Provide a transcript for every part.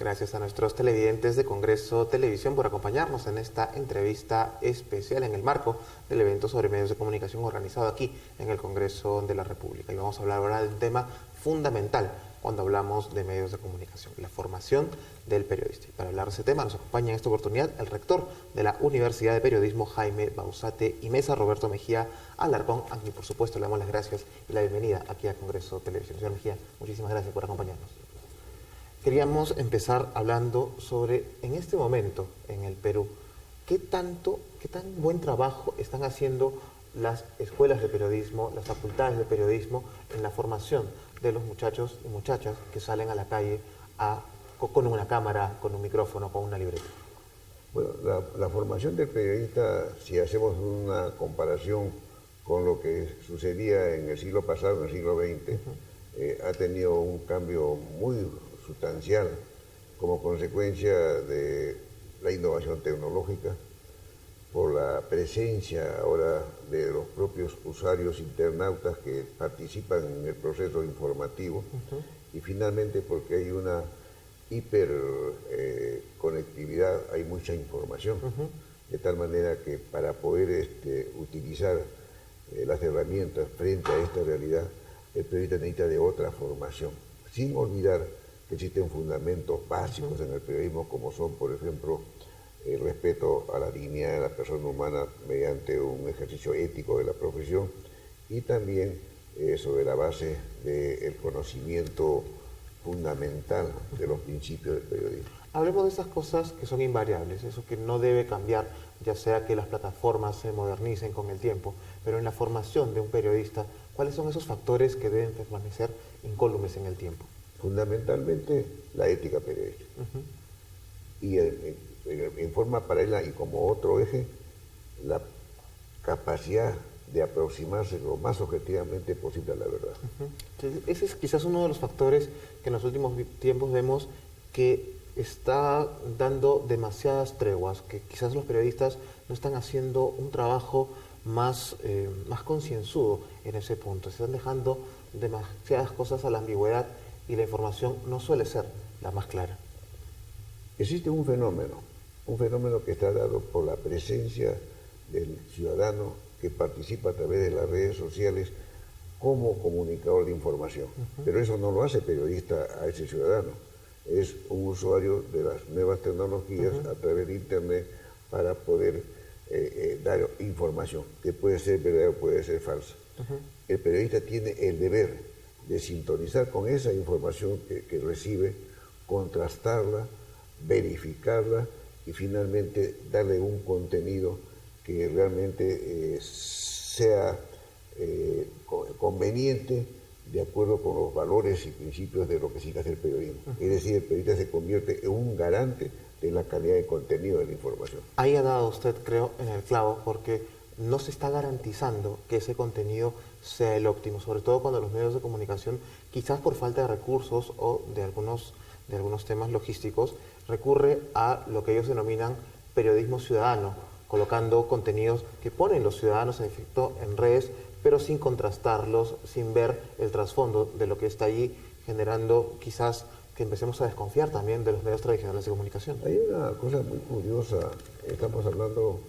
Gracias a nuestros televidentes de Congreso Televisión por acompañarnos en esta entrevista especial en el marco del evento sobre medios de comunicación organizado aquí en el Congreso de la República. Y vamos a hablar ahora de un tema fundamental cuando hablamos de medios de comunicación, la formación del periodista. Y para hablar de ese tema nos acompaña en esta oportunidad el rector de la Universidad de Periodismo, Jaime Bauzate y Mesa, Roberto Mejía Alarcón, a quien por supuesto le damos las gracias y la bienvenida aquí a Congreso Televisión. Señor Mejía, muchísimas gracias por acompañarnos. Queríamos empezar hablando sobre, en este momento, en el Perú, qué tan buen trabajo están haciendo las escuelas de periodismo, las facultades de periodismo, en la formación de los muchachos y muchachas que salen a la calle con una cámara, con un micrófono, con una libreta. Bueno, la formación del periodista, si hacemos una comparación con lo que sucedía en el siglo pasado, en el siglo XX, ha tenido un cambio muy sustancial como consecuencia de la innovación tecnológica, por la presencia ahora de los propios usuarios internautas que participan en el proceso informativo, y finalmente porque hay una hiperconectividad, hay mucha información, de tal manera que para poder utilizar las herramientas frente a esta realidad, el periodista necesita de otra formación, sin olvidar que existen fundamentos básicos en el periodismo, como son, por ejemplo, el respeto a la dignidad de la persona humana mediante un ejercicio ético de la profesión, y también sobre la base del conocimiento fundamental de los principios del periodismo. Hablemos de esas cosas que son invariables, eso que no debe cambiar, ya sea que las plataformas se modernicen con el tiempo, pero en la formación de un periodista, ¿cuáles son esos factores que deben permanecer incólumes en el tiempo? Fundamentalmente la ética periodística. Y en forma paralela y como otro eje, la capacidad de aproximarse lo más objetivamente posible a la verdad. Entonces, ese es quizás uno de los factores que en los últimos tiempos vemos que está dando demasiadas treguas, que quizás los periodistas no están haciendo un trabajo más concienzudo en ese punto. Se están dejando demasiadas cosas a la ambigüedad y la información no suele ser la más clara. Existe un fenómeno que está dado por la presencia del ciudadano que participa a través de las redes sociales como comunicador de información. Pero eso no lo hace periodista a ese ciudadano. Es un usuario de las nuevas tecnologías a través de Internet para poder dar información, que puede ser verdadera o puede ser falsa. El periodista tiene el deber de sintonizar con esa información que recibe, contrastarla, verificarla y finalmente darle un contenido que realmente sea conveniente de acuerdo con los valores y principios de lo que sigue hacer el periodismo. Es decir, el periodista se convierte en un garante de la calidad de contenido de la información. Ahí ha dado usted, creo, en el clavo, porque no se está garantizando que ese contenido sea el óptimo, sobre todo cuando los medios de comunicación, quizás por falta de recursos o de algunos temas logísticos, recurre a lo que ellos denominan periodismo ciudadano, colocando contenidos que ponen los ciudadanos en efecto en redes, pero sin contrastarlos, sin ver el trasfondo de lo que está allí, generando quizás que empecemos a desconfiar también de los medios tradicionales de comunicación. Hay una cosa muy curiosa, estamos hablando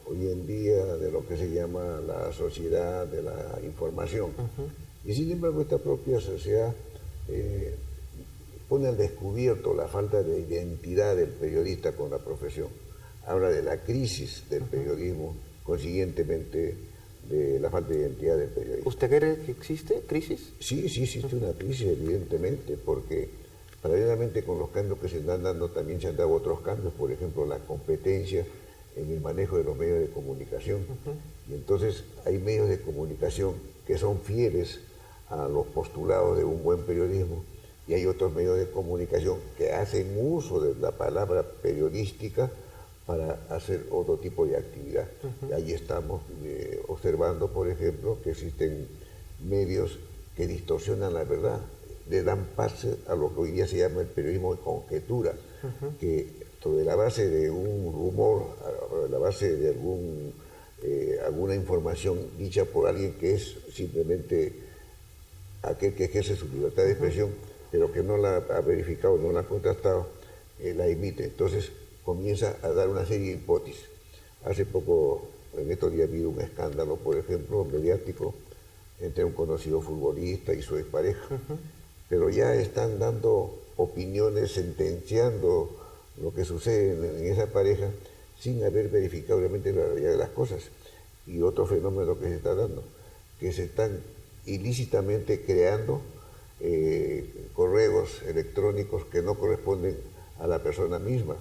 hoy en día de lo que se llama la sociedad de la información, y sin embargo esta propia sociedad pone al descubierto la falta de identidad del periodista con la profesión. Habla de la crisis del periodismo, consiguientemente de la falta de identidad del periodista. ¿Usted cree que existe crisis? Sí, existe una crisis, evidentemente, porque paralelamente con los cambios que se están dando, también se han dado otros cambios, por ejemplo, la competencia en el manejo de los medios de comunicación. Y entonces hay medios de comunicación que son fieles a los postulados de un buen periodismo, y hay otros medios de comunicación que hacen uso de la palabra periodística para hacer otro tipo de actividad. Ahí estamos observando, por ejemplo, que existen medios que distorsionan la verdad, le dan pase a lo que hoy día se llama el periodismo de conjetura, que sobre la base de un rumor, sobre la base de alguna información dicha por alguien que es simplemente aquel que ejerce su libertad de expresión, pero que no la ha verificado, no la ha contrastado, la emite. Entonces comienza a dar una serie de hipótesis. Hace poco, en estos días, ha habido un escándalo, por ejemplo, mediático, entre un conocido futbolista y su expareja. Pero ya están dando opiniones, sentenciando lo que sucede en esa pareja sin haber verificado realmente la realidad de las cosas. Y otro fenómeno que se está dando, que se están ilícitamente creando correos electrónicos que no corresponden a la persona misma,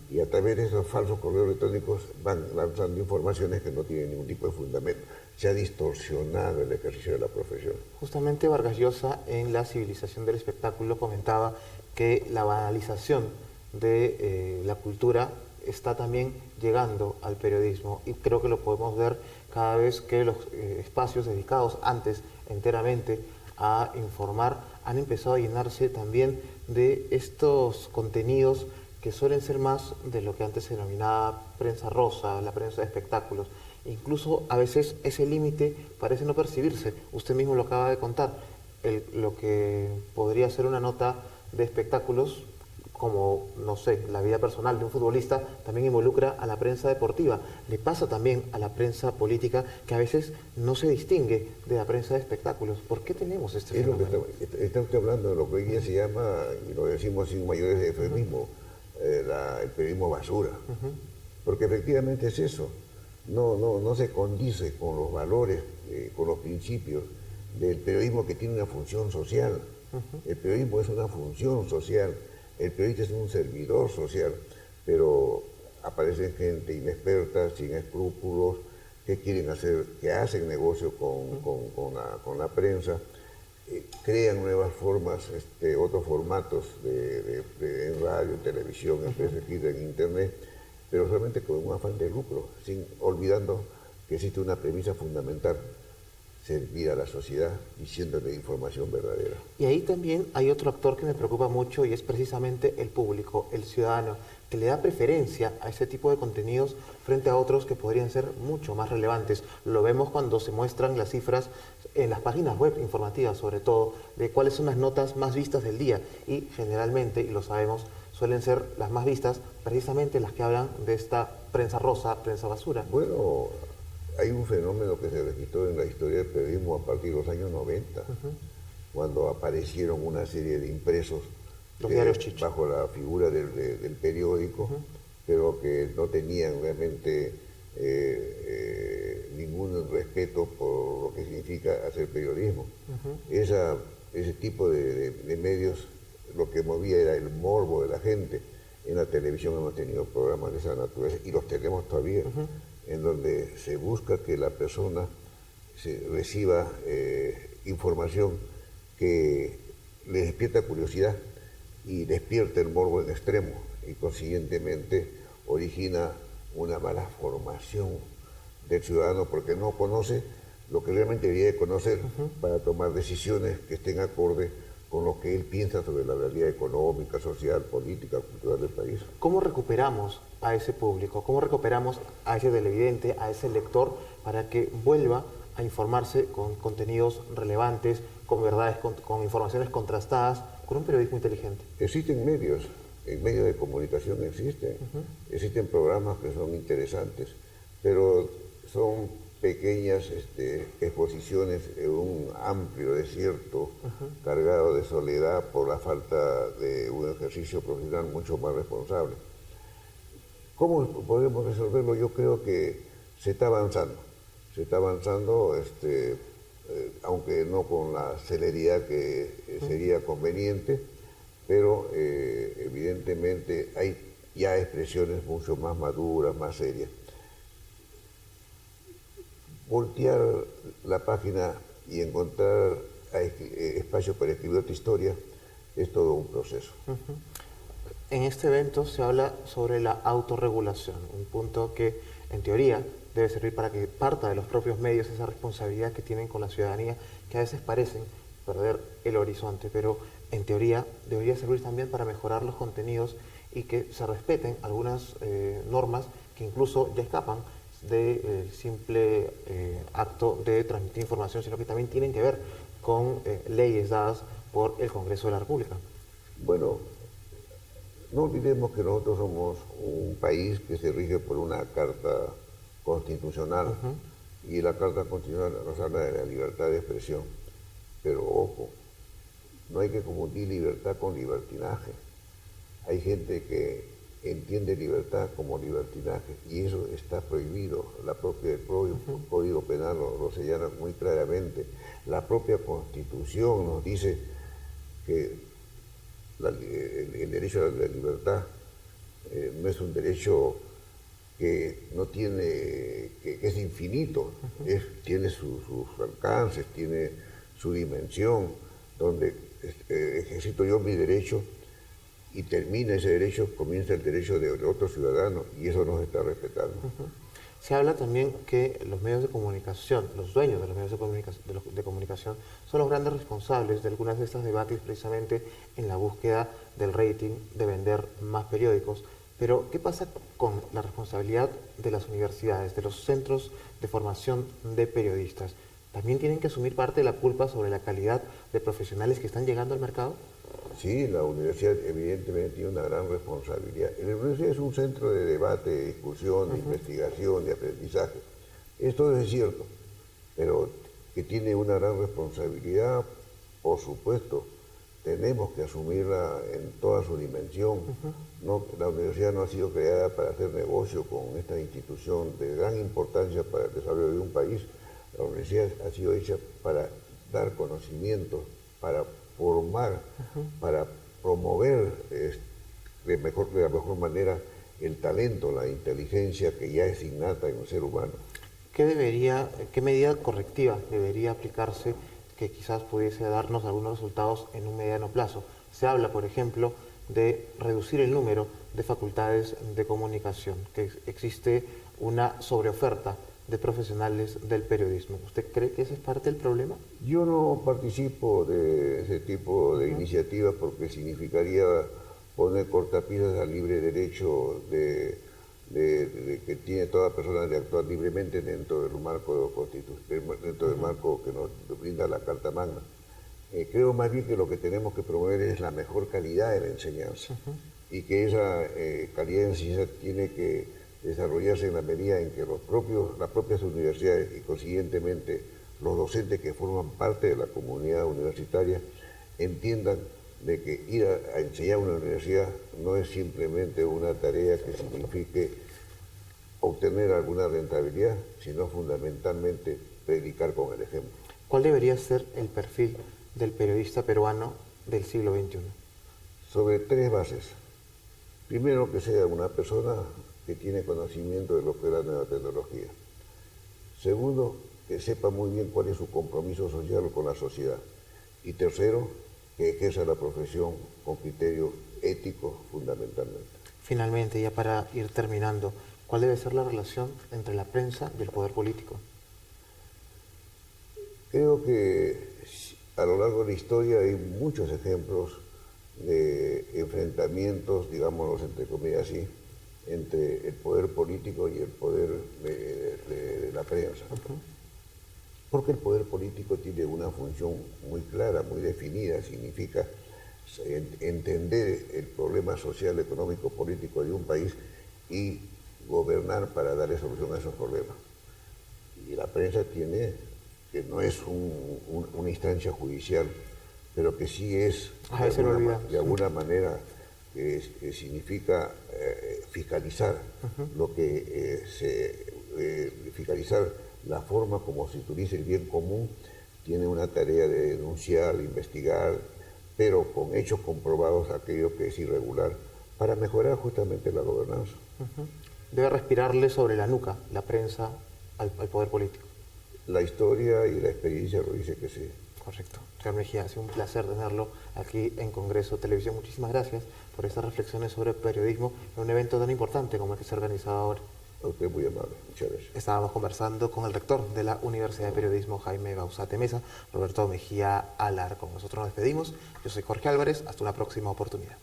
y a través de esos falsos correos electrónicos van lanzando informaciones que no tienen ningún tipo de fundamento. Se ha distorsionado el ejercicio de la profesión. Justamente Vargas Llosa, en La civilización del espectáculo, comentaba que la banalización de la cultura está también llegando al periodismo, y creo que lo podemos ver cada vez que los espacios dedicados antes enteramente a informar han empezado a llenarse también de estos contenidos que suelen ser más de lo que antes se denominaba prensa rosa, la prensa de espectáculos. Incluso a veces ese límite parece no percibirse. Usted mismo lo acaba de contar. Lo que podría ser una nota de espectáculos, como, no sé, la vida personal de un futbolista, también involucra a la prensa deportiva. Le pasa también a la prensa política, que a veces no se distingue de la prensa de espectáculos. ¿Por qué tenemos este fenómeno? Está usted hablando de lo que hoy día se llama, y lo decimos sin mayores eufemismos, el periodismo basura. Porque efectivamente es eso. No se condice con los valores, con los principios del periodismo, que tiene una función social. El periodismo es una función social. El periodista es un servidor social, pero aparecen gente inexperta, sin escrúpulos, que quieren hacer, que hacen negocio con la prensa, crean nuevas formas, otros formatos en radio, en televisión, en internet, pero solamente con un afán de lucro, olvidando que existe una premisa fundamental: servir a la sociedad, diciéndole información verdadera. Y ahí también hay otro actor que me preocupa mucho, y es precisamente el público, el ciudadano, que le da preferencia a ese tipo de contenidos frente a otros que podrían ser mucho más relevantes. Lo vemos cuando se muestran las cifras en las páginas web informativas, sobre todo, de cuáles son las notas más vistas del día, y generalmente, y lo sabemos, suelen ser las más vistas precisamente las que hablan de esta prensa rosa, prensa basura. Bueno, hay un fenómeno que se registró en la historia del periodismo a partir de los años 90, cuando aparecieron una serie de impresos bajo la figura del periódico, pero que no tenían realmente ningún respeto por lo que significa hacer periodismo. Ese tipo de medios, lo que movía era el morbo de la gente. En la televisión hemos tenido programas de esa naturaleza, y los tenemos todavía, en donde se busca que la persona reciba información que le despierta curiosidad y despierta el morbo en extremo, y consiguientemente origina una mala formación del ciudadano, porque no conoce lo que realmente debería de conocer para tomar decisiones que estén acorde con lo que él piensa sobre la realidad económica, social, política, cultural del país. ¿Cómo recuperamos a ese público? ¿Cómo recuperamos a ese televidente, a ese lector, para que vuelva a informarse con contenidos relevantes, con verdades, con informaciones contrastadas, con un periodismo inteligente? Existen medios de comunicación existen programas que son interesantes, pero son pequeñas exposiciones en un amplio desierto cargado de soledad por la falta de un ejercicio profesional mucho más responsable. ¿Cómo podemos resolverlo? Yo creo que se está avanzando, aunque no con la celeridad que sería conveniente, pero evidentemente hay ya expresiones mucho más maduras, más serias. Voltear la página y encontrar espacio para escribir otra historia es todo un proceso. En este evento se habla sobre la autorregulación, un punto que en teoría debe servir para que parta de los propios medios esa responsabilidad que tienen con la ciudadanía, que a veces parecen perder el horizonte, pero en teoría debería servir también para mejorar los contenidos y que se respeten algunas normas que incluso ya escapan del simple acto de transmitir información, sino que también tienen que ver con leyes dadas por el Congreso de la República. Bueno, No olvidemos que nosotros somos un país que se rige por una carta constitucional y la carta constitucional nos habla de la libertad de expresión. Pero ojo, no hay que confundir libertad con libertinaje. Hay gente que entiende libertad como libertinaje y eso está prohibido. El propio Código Penal lo señala muy claramente. La propia Constitución nos dice que el derecho a la libertad no es un derecho que no tiene, que es infinito, tiene sus alcances, tiene su dimensión, donde ejercito yo mi derecho y termina ese derecho, comienza el derecho de otro ciudadano y eso no se está respetando. Se habla también que los medios de comunicación, los dueños de los medios de comunicación, son los grandes responsables de algunas de estas debates precisamente en la búsqueda del rating, de vender más periódicos. Pero, ¿qué pasa con la responsabilidad de las universidades, de los centros de formación de periodistas? ¿También tienen que asumir parte de la culpa sobre la calidad de profesionales que están llegando al mercado? Sí, la universidad evidentemente tiene una gran responsabilidad. La universidad es un centro de debate, de discusión, de investigación, de aprendizaje. Esto es cierto, pero que tiene una gran responsabilidad, por supuesto, tenemos que asumirla en toda su dimensión. No, la universidad no ha sido creada para hacer negocio con esta institución de gran importancia para el desarrollo de un país. La universidad ha sido hecha para dar conocimiento, para formar, para promover de la mejor manera el talento, la inteligencia que ya es innata en el ser humano. ¿Qué medida correctiva debería aplicarse que quizás pudiese darnos algunos resultados en un mediano plazo? Se habla, por ejemplo, de reducir el número de facultades de comunicación, que existe una sobreoferta de profesionales del periodismo. ¿Usted cree que ese es parte del problema? Yo no participo de ese tipo de iniciativas porque significaría poner cortapisas al libre derecho de que tiene toda persona de actuar libremente dentro del marco dentro del marco que nos brinda la Carta Magna. Creo más bien que lo que tenemos que promover es la mejor calidad de la enseñanza y que esa calidad de enseñanza tiene que desarrollarse en la medida en que las propias universidades y consiguientemente los docentes que forman parte de la comunidad universitaria entiendan de que ir a enseñar a una universidad no es simplemente una tarea que signifique obtener alguna rentabilidad, sino fundamentalmente predicar con el ejemplo. ¿Cuál debería ser el perfil del periodista peruano del siglo XXI? Sobre tres bases. Primero, que sea una persona que tiene conocimiento de lo que es la nueva tecnología. Segundo, que sepa muy bien cuál es su compromiso social con la sociedad. Y tercero, que ejerza la profesión con criterios éticos fundamentalmente. Finalmente, ya para ir terminando, ¿cuál debe ser la relación entre la prensa y el poder político? Creo que a lo largo de la historia hay muchos ejemplos de enfrentamientos, digámoslos entre comillas así, entre el poder político y el poder de la prensa. Porque el poder político tiene una función muy clara, muy definida, significa entender el problema social, económico, político de un país y gobernar para darle solución a esos problemas. Y la prensa tiene, que no es una instancia judicial, pero que sí es, de alguna manera, que significa fiscalizar lo que fiscalizar la forma como se utiliza el bien común, tiene una tarea de denunciar, de investigar, pero con hechos comprobados aquello que es irregular, para mejorar justamente la gobernanza. Debe respirarle sobre la nuca la prensa al poder político. La historia y la experiencia lo dice que sí. Correcto. Señor Mejía, ha sido un placer tenerlo aquí en Congreso Televisión. Muchísimas gracias por estas reflexiones sobre periodismo en un evento tan importante como el que se ha organizado ahora. A usted muy amable, muchas gracias. Estábamos conversando con el rector de la Universidad de Periodismo, Jaime Bauzate Meza, Roberto Mejía Alar. Con nosotros nos despedimos. Yo soy Jorge Álvarez. Hasta una próxima oportunidad.